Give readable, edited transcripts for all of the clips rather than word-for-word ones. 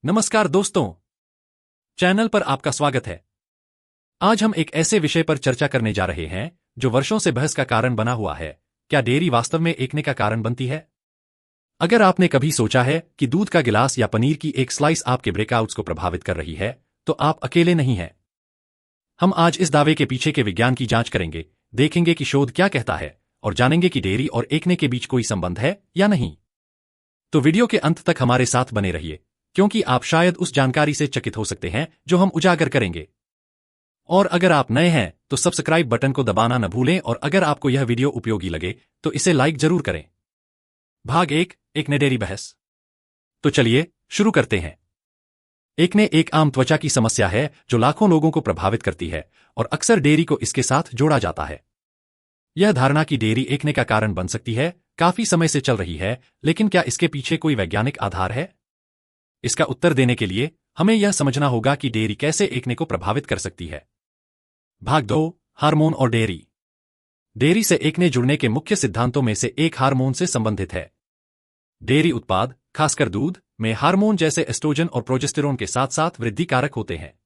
नमस्कार दोस्तों, चैनल पर आपका स्वागत है। आज हम एक ऐसे विषय पर चर्चा करने जा रहे हैं जो वर्षों से बहस का कारण बना हुआ है। क्या डेयरी वास्तव में एकने का कारण बनती है? अगर आपने कभी सोचा है कि दूध का गिलास या पनीर की एक स्लाइस आपके ब्रेकआउट्स को प्रभावित कर रही है, तो आप अकेले नहीं हैं। हम आज इस दावे के पीछे के विज्ञान की जांच करेंगे, देखेंगे कि शोध क्या कहता है और जानेंगे कि डेयरी और एकने के बीच कोई संबंध है या नहीं। तो वीडियो के अंत तक हमारे साथ बने रहिए, क्योंकि आप शायद उस जानकारी से चकित हो सकते हैं जो हम उजागर करेंगे। और अगर आप नए हैं तो सब्सक्राइब बटन को दबाना न भूलें, और अगर आपको यह वीडियो उपयोगी लगे तो इसे लाइक जरूर करें। भाग एक ने डेयरी बहस। तो चलिए शुरू करते हैं। एकने एक आम त्वचा की समस्या है जो लाखों लोगों को प्रभावित करती है, और अक्सर डेयरी को इसके साथ जोड़ा जाता है। यह धारणा कि डेयरी एकने का कारण बन सकती है काफी समय से चल रही है, लेकिन क्या इसके पीछे कोई वैज्ञानिक आधार है? इसका उत्तर देने के लिए हमें यह समझना होगा कि डेयरी कैसे एकने को प्रभावित कर सकती है। भाग 2, हार्मोन और डेयरी। डेयरी से एकने जुड़ने के मुख्य सिद्धांतों में से एक हार्मोन से संबंधित है। डेयरी उत्पाद, खासकर दूध, में हार्मोन जैसे एस्ट्रोजन और प्रोजेस्टेरोन के साथ साथ वृद्धि कारक होते हैं।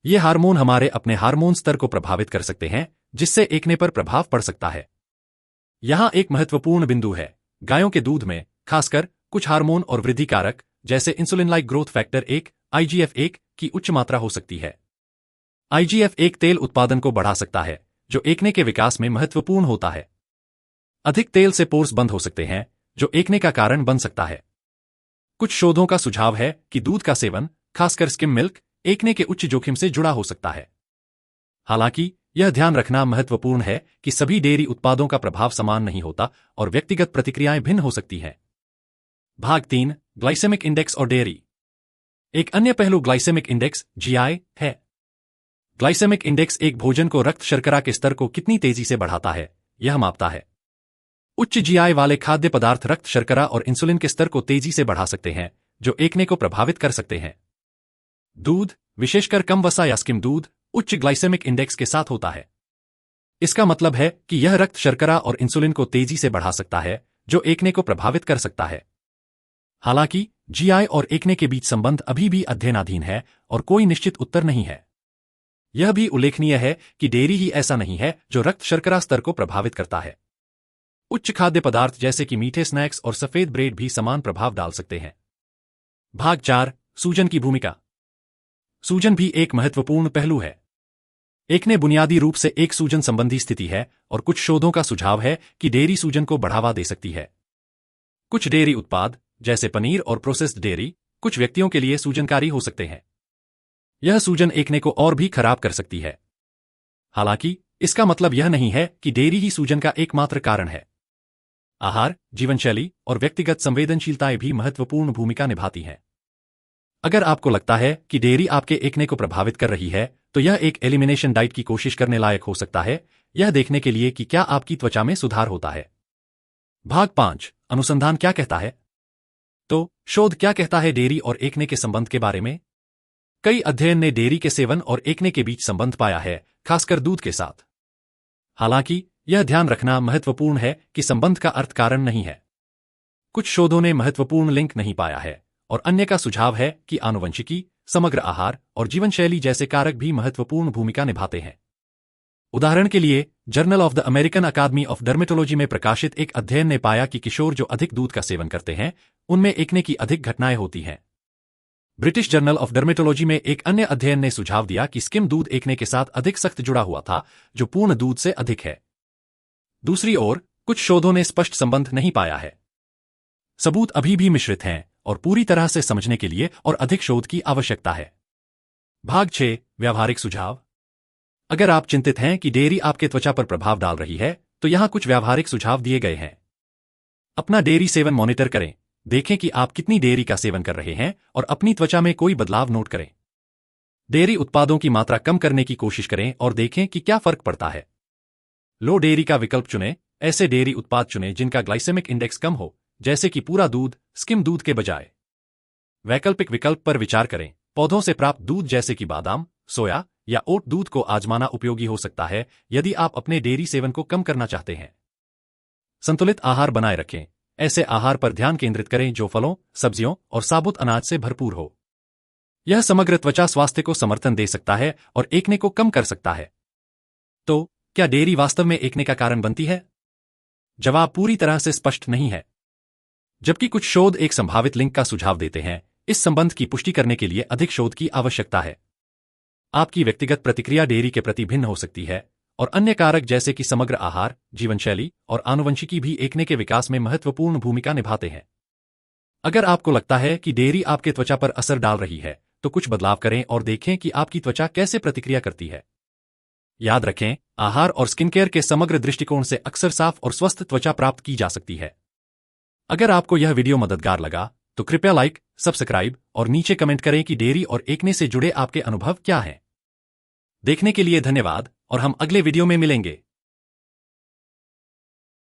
ये हार्मोन हमारे अपने हार्मोन स्तर को प्रभावित कर सकते हैं, जिससे एकने पर प्रभाव पड़ सकता है। यहां एक महत्वपूर्ण बिंदु है, गायों के दूध में खासकर कुछ हार्मोन और वृद्धि कारक जैसे insulin like growth factor 1 IGF-1 की उच्च मात्रा हो सकती है। IGF-1 तेल उत्पादन को बढ़ा सकता है, जो एकने के विकास में महत्वपूर्ण होता है। अधिक तेल से पोर्स बंद हो सकते हैं, जो एकने का कारण बन सकता है। कुछ शोधों का सुझाव है कि दूध का सेवन, खासकर स्किम मिल्क, एकने के उच्च जोखिम से जुड़ा हो सकता है। हालांकि यह ध्यान रखना महत्वपूर्ण है कि सभी डेयरी उत्पादों का प्रभाव समान नहीं होता और व्यक्तिगत प्रतिक्रियाएं भिन्न हो सकती हैं। भाग 3, ग्लाइसेमिक इंडेक्स और डेयरी। एक अन्य पहलू ग्लाइसेमिक इंडेक्स GI है। ग्लाइसेमिक इंडेक्स एक भोजन को रक्त शर्करा के स्तर को कितनी तेजी से बढ़ाता है, यह मापता है। उच्च GI वाले खाद्य पदार्थ रक्त शर्करा और इंसुलिन के स्तर को तेजी से बढ़ा सकते हैं, जो एकने को प्रभावित कर सकते हैं। दूध, विशेषकर कम वसा या स्किम दूध, उच्च ग्लाइसेमिक इंडेक्स के साथ होता है। इसका मतलब है कि यह रक्त शर्करा और इंसुलिन को तेजी से बढ़ा सकता है, जो एकने को प्रभावित कर सकता है। हालांकि GI और एकने के बीच संबंध अभी भी अध्ययनाधीन है और कोई निश्चित उत्तर नहीं है। यह भी उल्लेखनीय है कि डेयरी ही ऐसा नहीं है जो रक्त शर्करा स्तर को प्रभावित करता है। उच्च खाद्य पदार्थ जैसे कि मीठे स्नैक्स और सफेद ब्रेड भी समान प्रभाव डाल सकते हैं। भाग 4, सूजन की भूमिका। सूजन भी एक महत्वपूर्ण पहलू है। एकने बुनियादी रूप से एक सूजन संबंधी स्थिति है, और कुछ शोधों का सुझाव है कि डेयरी सूजन को बढ़ावा दे सकती है। कुछ डेयरी उत्पाद जैसे पनीर और प्रोसेस्ड डेयरी कुछ व्यक्तियों के लिए सूजनकारी हो सकते हैं। यह सूजन एकने को और भी खराब कर सकती है। हालांकि इसका मतलब यह नहीं है कि डेयरी ही सूजन का एकमात्र कारण है। आहार, जीवनशैली और व्यक्तिगत संवेदनशीलताएं भी महत्वपूर्ण भूमिका निभाती हैं। अगर आपको लगता है कि डेयरी आपके एकने को प्रभावित कर रही है, तो यह एक एलिमिनेशन डाइट की कोशिश करने लायक हो सकता है, यह देखने के लिए कि क्या आपकी त्वचा में सुधार होता है। भाग 5, अनुसंधान क्या कहता है। तो शोध क्या कहता है डेयरी और एकने के संबंध के बारे में? कई अध्ययन ने डेयरी के सेवन और एकने के बीच संबंध पाया है, खासकर दूध के साथ। हालांकि यह ध्यान रखना महत्वपूर्ण है कि संबंध का अर्थ कारण नहीं है। कुछ शोधों ने महत्वपूर्ण लिंक नहीं पाया है, और अन्य का सुझाव है कि आनुवंशिकी, समग्र आहार और जीवनशैली जैसे कारक भी महत्वपूर्ण भूमिका निभाते हैं। उदाहरण के लिए, Journal of the American Academy of Dermatology में प्रकाशित एक अध्ययन ने पाया कि किशोर जो अधिक दूध का सेवन करते हैं, उनमें एकने की अधिक घटनाएं होती हैं। ब्रिटिश जर्नल ऑफ डर्मेटोलॉजी में एक अन्य अध्ययन ने सुझाव दिया कि स्किम दूध एकने के साथ अधिक सख्त जुड़ा हुआ था, जो पूर्ण दूध से अधिक है। दूसरी ओर, कुछ शोधों ने स्पष्ट संबंध नहीं पाया है। सबूत अभी भी मिश्रित हैं, और पूरी तरह से समझने के लिए और अधिक शोध की आवश्यकता है। भाग 6, व्यावहारिक सुझाव। अगर आप चिंतित हैं कि डेयरी आपके त्वचा पर प्रभाव डाल रही है, तो यहां कुछ व्यावहारिक सुझाव दिए गए हैं। अपना डेयरी सेवन मॉनिटर करें, देखें कि आप कितनी डेयरी का सेवन कर रहे हैं और अपनी त्वचा में कोई बदलाव नोट करें। डेयरी उत्पादों की मात्रा कम करने की कोशिश करें और देखें कि क्या फर्क पड़ता है। लो डेयरी का विकल्प चुनें, ऐसे डेयरी उत्पाद चुनें जिनका ग्लाइसेमिक इंडेक्स कम हो, जैसे कि पूरा दूध, स्किम दूध के बजाय। वैकल्पिक विकल्प पर विचार करें, पौधों से प्राप्त दूध जैसे कि बादाम, सोया या ओट दूध को आजमाना उपयोगी हो सकता है यदि आप अपने डेयरी सेवन को कम करना चाहते हैं। संतुलित आहार बनाए रखें, ऐसे आहार पर ध्यान केंद्रित करें जो फलों, सब्जियों और साबुत अनाज से भरपूर हो। यह समग्र त्वचा स्वास्थ्य को समर्थन दे सकता है और एक्ने को कम कर सकता है। तो क्या डेयरी वास्तव में एक्ने का कारण बनती है? जवाब पूरी तरह से स्पष्ट नहीं है। जबकि कुछ शोध एक संभावित लिंक का सुझाव देते हैं, इस संबंध की पुष्टि करने के लिए अधिक शोध की आवश्यकता है। आपकी व्यक्तिगत प्रतिक्रिया डेयरी के प्रति भिन्न हो सकती है, और अन्य कारक जैसे कि समग्र आहार, जीवनशैली और आनुवंशिकी भी एक्ने के विकास में महत्वपूर्ण भूमिका निभाते हैं। अगर आपको लगता है कि डेयरी आपके त्वचा पर असर डाल रही है, तो कुछ बदलाव करें और देखें कि आपकी त्वचा कैसे प्रतिक्रिया करती है। याद रखें, आहार और स्किन केयर के समग्र दृष्टिकोण से अक्सर साफ और स्वस्थ त्वचा प्राप्त की जा सकती है। अगर आपको यह वीडियो मददगार लगा, तो कृपया लाइक, सब्सक्राइब और नीचे कमेंट करें कि डेयरी और एक्ने से जुड़े आपके अनुभव क्या हैं। देखने के लिए धन्यवाद और हम अगले वीडियो में मिलेंगे।